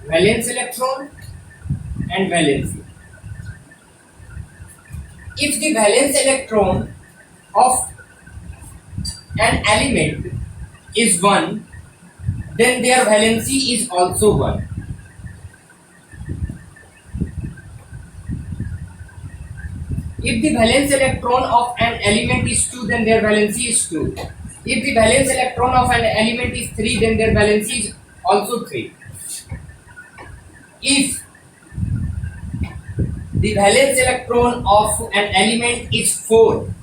valence electron and valency. If the valence electron of an element is 1, then their valency is also 1. If the valence electron of an element is 2, then their valency is 2. If the valence electron of an element is 3, then their valency is also 3. If the valence electron of an element is 4,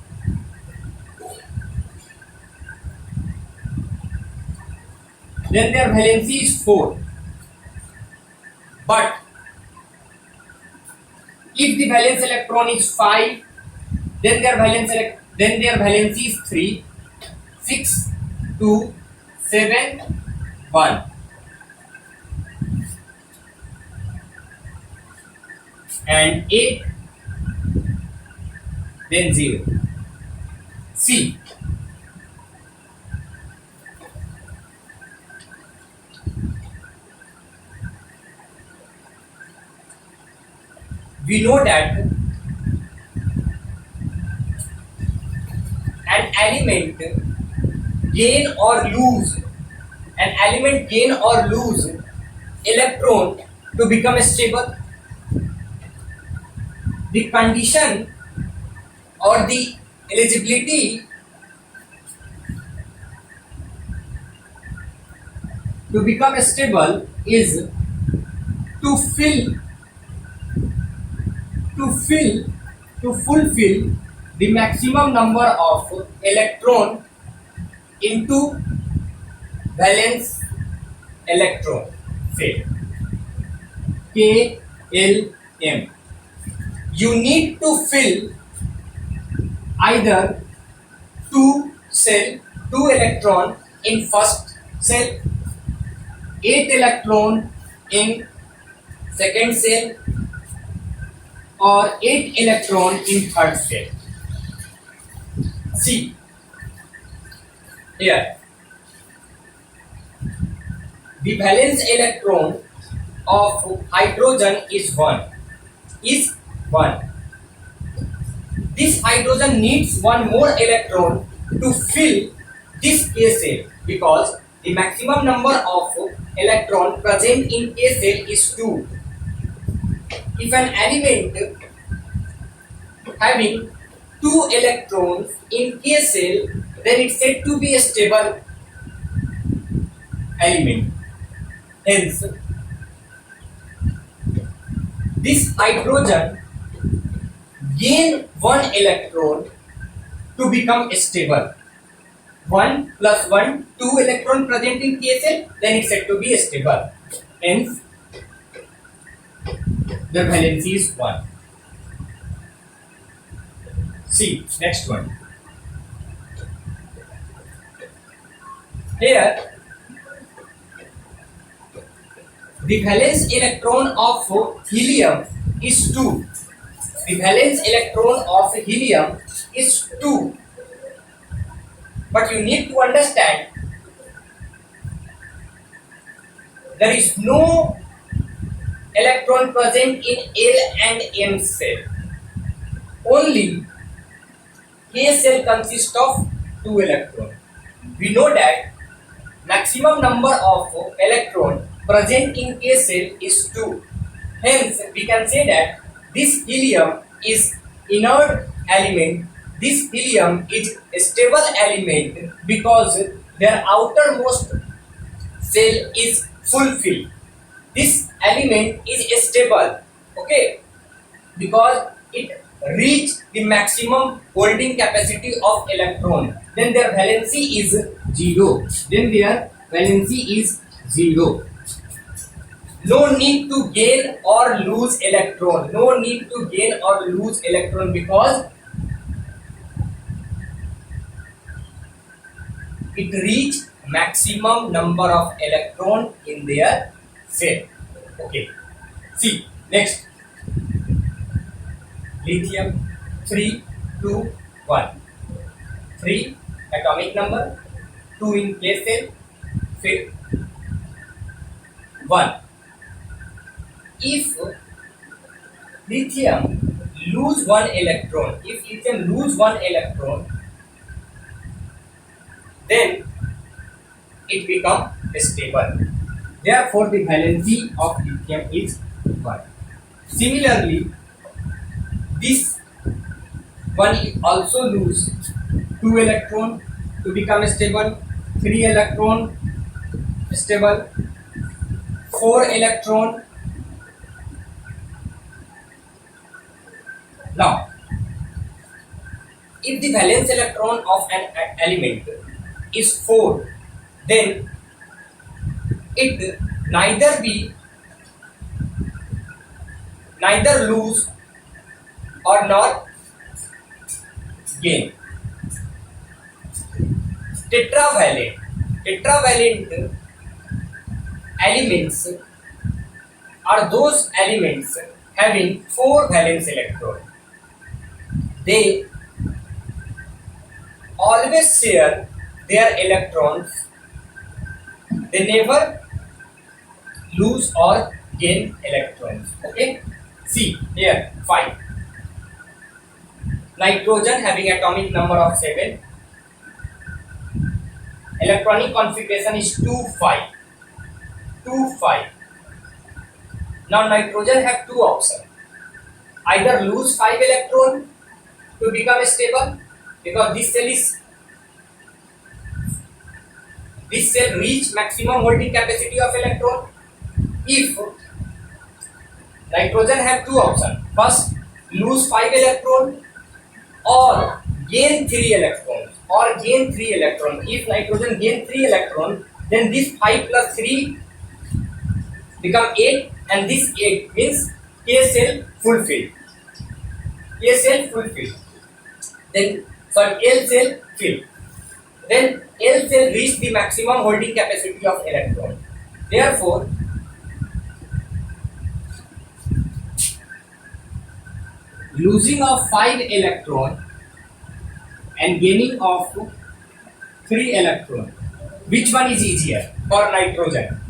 then their valency is 4. But if the valence electron is 5, then their valency is 3, 6, 2, 7, 1. And 8, then 0. C. We know that an element gain or lose electron to become stable. The condition or the eligibility to become stable is to fulfill the maximum number of electron into valence electron, say KLM. You need to fill either 2 electron in first cell, 8 electron in second cell, or 8 electron in third cell. See here, the valence electron of hydrogen is 1. This hydrogen needs one more electron to fill this K cell, because the maximum number of electron present in K cell is 2. If an element having 2 electrons in K cell, then it's said to be a stable element. Hence, this hydrogen gain 1 electron to become stable. 1 plus 1, 2 electron present in K cell, then it's said to be stable. Hence, the valency is 1. See, next one. Here, the valence electron of helium is 2. The valence electron of helium is 2. But you need to understand, there is no electron present in L and M cell. Only K cell consists of 2 electrons. We know that maximum number of electron present in K cell is 2. Hence, we can say that this helium is inert element. This helium is a stable element because their outermost cell is fulfilled. This element is stable, okay, because it reached the maximum holding capacity of electron. Then their valency is 0. No need to gain or lose electron. Because it reached maximum number of electron in their cell. Okay. See, next. Lithium 3, 2, 1. 3 atomic number, 2 in K cell, 1. if lithium lose one electron, then it become stable. Therefore, the valency of lithium is 1. Similarly, this one also lose 2 electron to become stable, 3 electron stable, 4 electron. Now, if the valence electron of an element is 4, then it neither lose or not gain. Tetravalent elements are those elements having 4 valence electrons. They always share their electrons. They never lose or gain electrons. Okay. See here 5. Nitrogen having atomic number of 7. Electronic configuration is 2 5. Now nitrogen have two options. Either lose 5 electron to become stable, because this cell reach maximum holding capacity of electron. If nitrogen have two options, first lose 5 electron or gain 3 electrons, If nitrogen gain 3 electron, then this 5 plus 3 become 8, and this 8 means K cell fulfilled. Then L cell filled. Then L cell reach the maximum holding capacity of electron. Therefore, losing of 5 electron and gaining of 3 electron, which one is easier for nitrogen?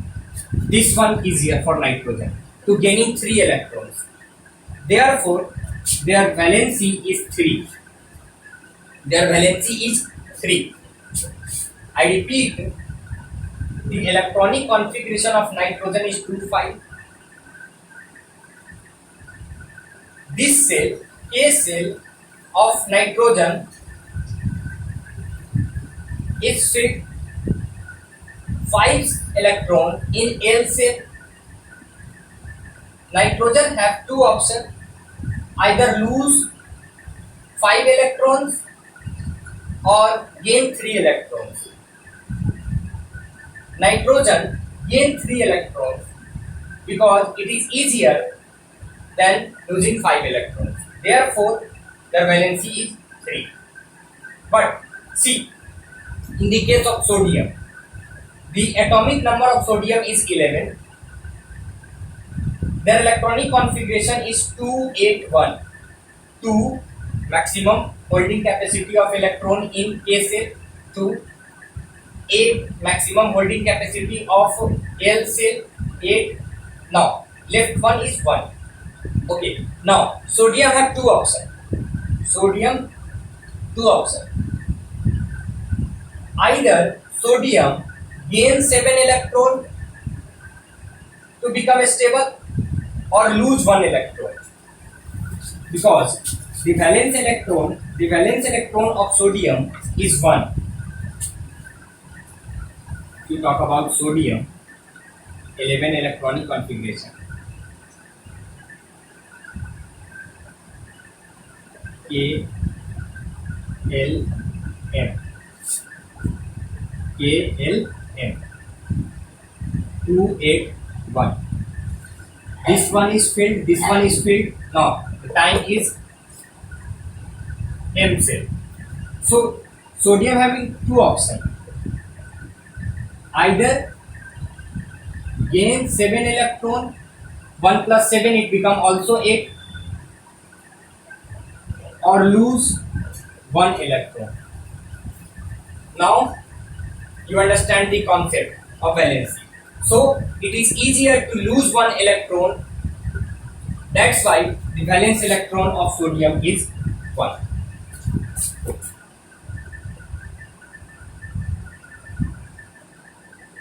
This one easier for nitrogen, to gaining 3 electrons. Therefore, their valency is 3. I repeat, the electronic configuration of nitrogen is 2 5. This cell, K cell of nitrogen, is fit 5 electron in L cell. Nitrogen have two options, either lose 5 electrons or gain 3 electrons. Nitrogen gain 3 electrons because it is easier than losing 5 electrons. Therefore, their valency is 3. But see, in the case of sodium, the atomic number of sodium is 11. Their electronic configuration is 281. 2 maximum holding capacity of electron in K cell, 2. 8 maximum holding capacity of L cell, 8. Now left one is 1. Okay. Now sodium have two options. Either sodium gain 7 electron to become stable or lose 1 electron, because the valence electron of sodium is 1. If you talk about sodium, 11 electronic configuration. K L M 281. This one is filled. Now the time is M cell. So sodium having two options. Either gain 7 electron, 1 plus 7 it become also 8, or lose 1 electron. Now you understand the concept of valency. So it is easier to lose 1 electron That's why the valence electron of sodium is 1.